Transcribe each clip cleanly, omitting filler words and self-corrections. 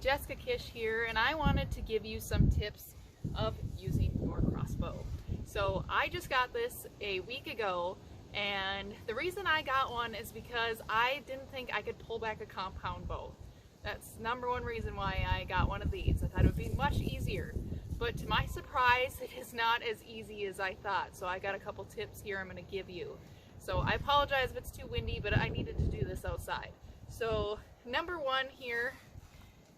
Jessica Kish here, and I wanted to give you some tips of using your crossbow. So I just got this a week ago, and the reason I got one is because I didn't think I could pull back a compound bow. That's number one reason why I got one of these. I thought it would be much easier, but to my surprise it is not as easy as I thought. So I got a couple tips here I'm going to give you. So I apologize if it's too windy, but I needed to do this outside. So number one here,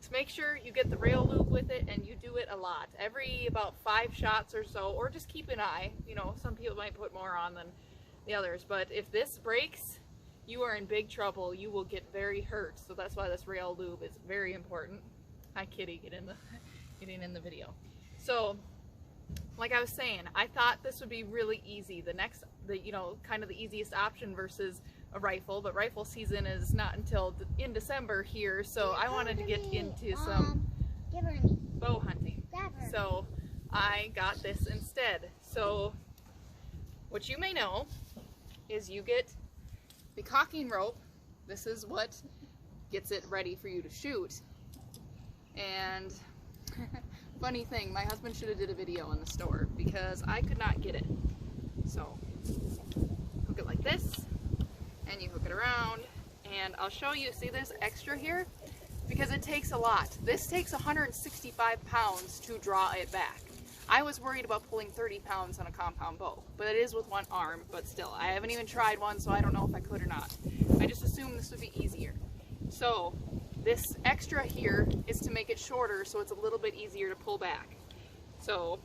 to make sure you get the rail lube with it, and you do it a lot, every about 5 shots or so, or just keep an eye. You know, some people might put more on than the others, but if this breaks, you are in big trouble. You will get very hurt. So that's why this rail lube is very important. Hi Kitty, getting in the video. So like I was saying, I thought this would be really easy. Kind of the easiest option versus a rifle, but rifle season is not until in December here, so I wanted to get into some bow hunting. So I got this instead. So what you may know is you get the caulking rope. This is what gets it ready for you to shoot. And funny thing, my husband should have did a video in the store because I could not get it. So hook it like this, and you hook it around, and I'll show you. See this extra here? Because it takes a lot. This takes 165 pounds to draw it back. I was worried about pulling 30 pounds on a compound bow, but it is with one arm, but still, I haven't even tried one, so I don't know if I could or not. I just assumed this would be easier. So this extra here is to make it shorter so it's a little bit easier to pull back. So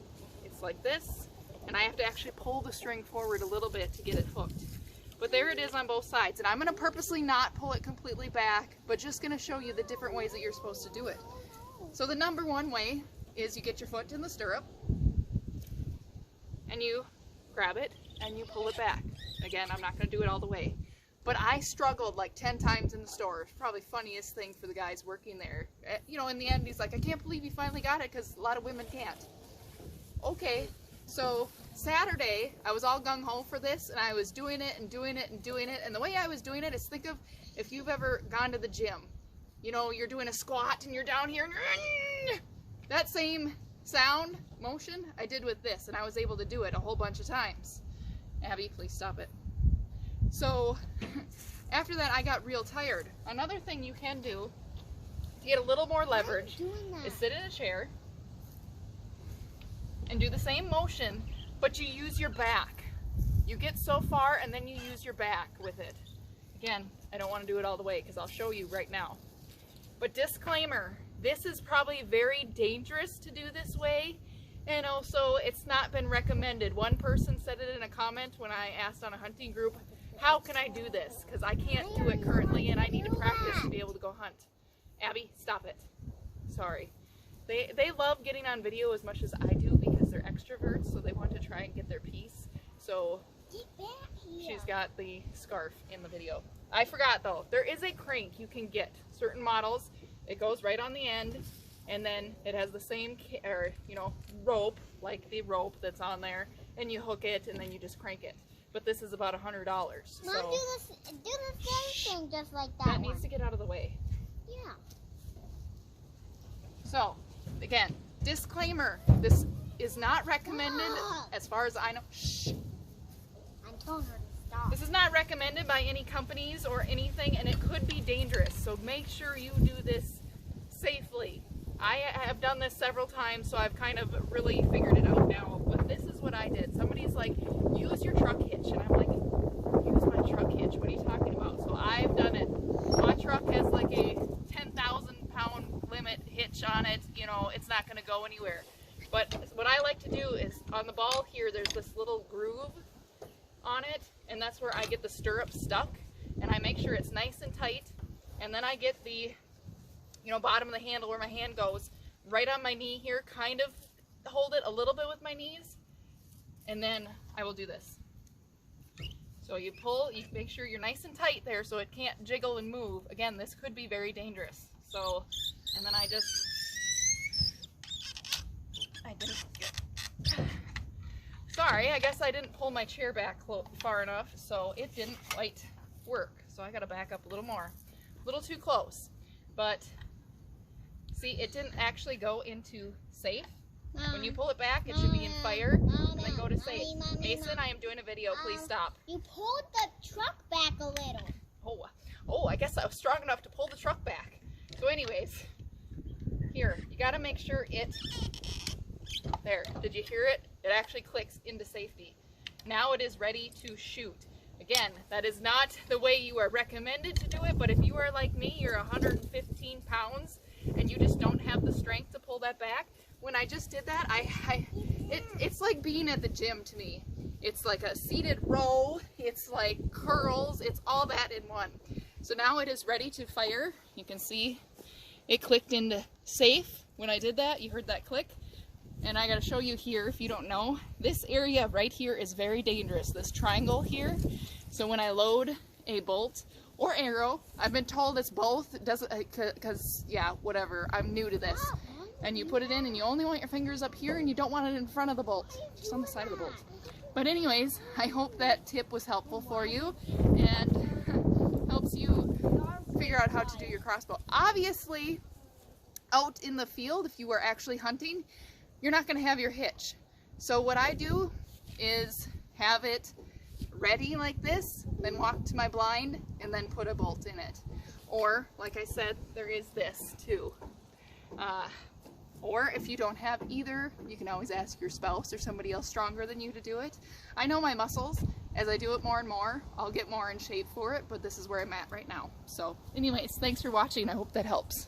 it's like this, and I have to actually pull the string forward a little bit to get it hooked. But there it is on both sides, and I'm going to purposely not pull it completely back, but just going to show you the different ways that you're supposed to do it. So the number one way is you get your foot in the stirrup, and you grab it, and you pull it back. Again, I'm not going to do it all the way. But I struggled like 10 times in the store. It's probably funniest thing for the guys working there. You know, in the end, he's like, I can't believe you finally got it, because a lot of women can't. Okay, so Saturday, I was all gung-ho for this, and I was doing it and doing it and doing it. And the way I was doing it is, think of if you've ever gone to the gym. You know, you're doing a squat, and you're down here, and that same sound, motion, I did with this, and I was able to do it a whole bunch of times. Abby, please stop it. So after that, I got real tired. Another thing you can do to get a little more leverage is sit in a chair and do the same motion, but you use your back. You get so far, and then you use your back with it. Again, I don't want to do it all the way because I'll show you right now. But disclaimer, this is probably very dangerous to do this way, and also it's not been recommended. One person said it in a comment when I asked on a hunting group, how can I do this? Because I can't do it currently, and I need to practice to be able to go hunt. Abby, stop it. Sorry. They love getting on video as much as I do because they're extroverts, so they want to try and get their piece. So she's got the scarf in the video. I forgot though, there is a crank you can get. Certain models, it goes right on the end, and then it has the same rope, like the rope that's on there, and you hook it, and then you just crank it. But this is about $100. Mom, so do the same thing just like that. That needs to get out of the way. Yeah. So, again, disclaimer, this is not recommended as far as I know. Shh. I'm telling her to stop. This is not recommended by any companies or anything, and it could be dangerous. So make sure you do this safely. I have done this several times, so I've kind of really figured it out now. But this is what I did. Somebody's like, use your truck hitch. And I'm like, use my truck hitch? What are you talking about? So I've done it. My truck has like a 10,000 pound limit hitch on it. You know, it's not going to go anywhere. But what I like to do is on the ball here, there's this little groove on it. And that's where I get the stirrup stuck. And I make sure it's nice and tight. And then I get the bottom of the handle where my hand goes, right on my knee here, kind of hold it a little bit with my knees, and then I will do this. So you pull, you make sure you're nice and tight there so it can't jiggle and move. Again, this could be very dangerous. So, and then I didn't, sorry, I guess I didn't pull my chair back far enough, so it didn't quite work. So I gotta back up a little more. A little too close. But See, it didn't actually go into safe. Mom, When you pull it back, it should be in fire, and then go to safe. Mommy, Mason, I am doing a video. Please stop. You pulled the truck back a little. Oh, I guess I was strong enough to pull the truck back. So anyways, here, you got to make sure it, there, did you hear it? It actually clicks into safety. Now it is ready to shoot. Again, that is not the way you are recommended to do it, but if you are like me, you're 115 pounds, and you just don't have the strength to pull that back. When I just did that, it's like being at the gym to me. It's like a seated row, it's like curls, it's all that in one. So now it is ready to fire. You can see it clicked into safe. When I did that, you heard that click. And I gotta show you here, if you don't know, this area right here is very dangerous, this triangle here. So when I load a bolt or arrow, I've been told it's both, doesn't, cause yeah, whatever, I'm new to this. And you put it in and you only want your fingers up here and you don't want it in front of the bolt, just on the side of the bolt. But anyways, I hope that tip was helpful for you and helps you figure out how to do your crossbow. Obviously, out in the field, if you are actually hunting, you're not going to have your hitch. So what I do is have it ready like this, then walk to my blind and then put a bolt in it. Or, like I said, there is this too. Or if you don't have either, you can always ask your spouse or somebody else stronger than you to do it. I know my muscles. As I do it more and more, I'll get more in shape for it, but this is where I'm at right now. So anyways, thanks for watching. I hope that helps.